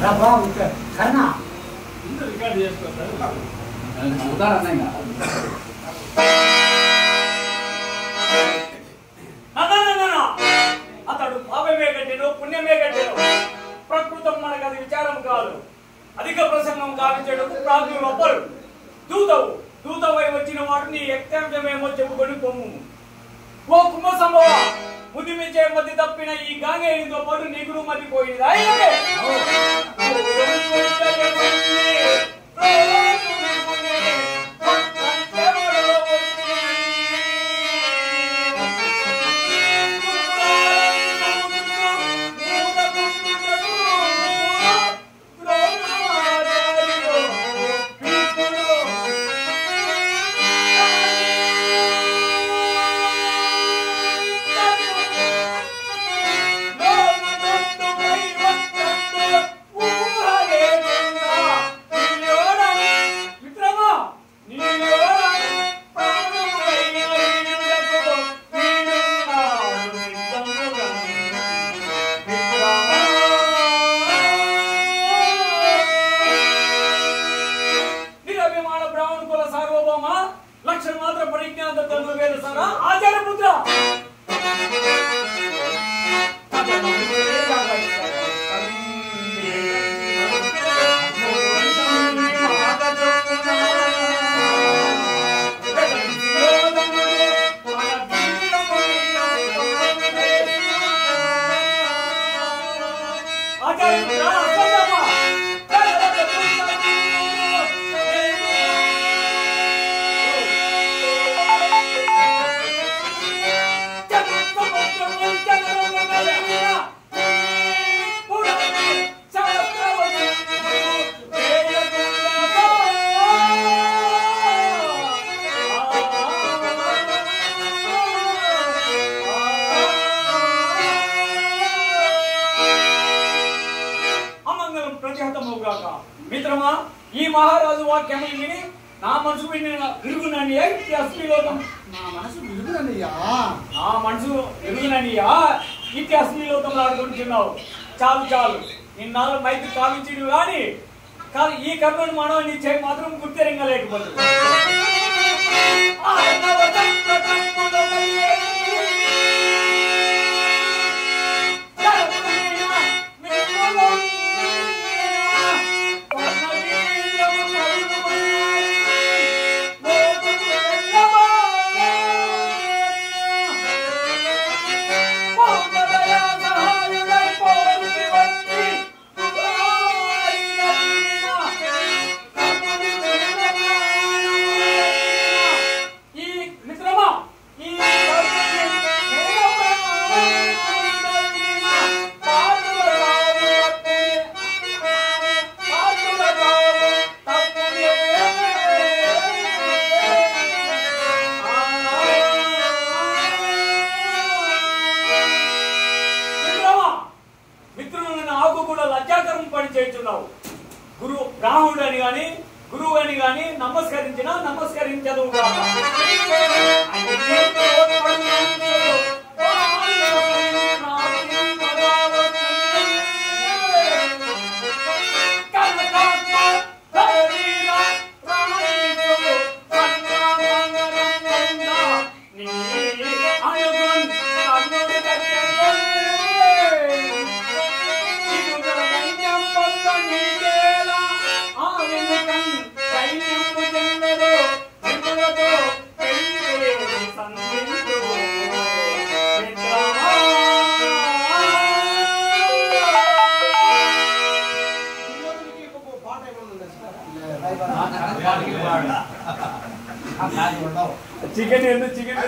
కర్ణ record చేసుకోవాలి అతడు పాపమే కట్టాడు పుణ్యమే కట్టాడు. ప్రకృతం మనకు అది విచారం కాదు. అధిక ప్రసంగం కావించడం ప్రాజ్ఞులు ఒప్పరు. దూతవై వచ్చిన వాడు నీ యక్తాంశమేమో చెప్పుకొని పొమ్ము. ఓ కుంభ సంభవ, బుద్ధి మించే మధ్య తప్పిన ఈ గాంగేయునితో పాటు నీకును మధ్యపోయింది. లక్షణ మాత్ర పరిజ్ఞాత వేద సారా ఆచారపుత్ర మిత్రమా, ఈ మహారాజు వాక్యం విని నా మనసు విరుగునండి. అశ్లీలోకం నా మనసు విరుగునయ్యా, నా మనసు విరుగునయ్యా. ఇట్టి అశ్లీలోకంలో ఆడుకుంటున్నావు. చాలు చాలు, నిన్నాళ్ళు మైకి కావించిడు కానీ ఈ కర్ణుని మనం నీ చేయి మాత్రం గుర్తెరింగలేకపోతుంది. బ్రాహ్మణుడు అని గాని గురువు అని గాని నమస్కరించినా నమస్కరించదు. Chicken chicken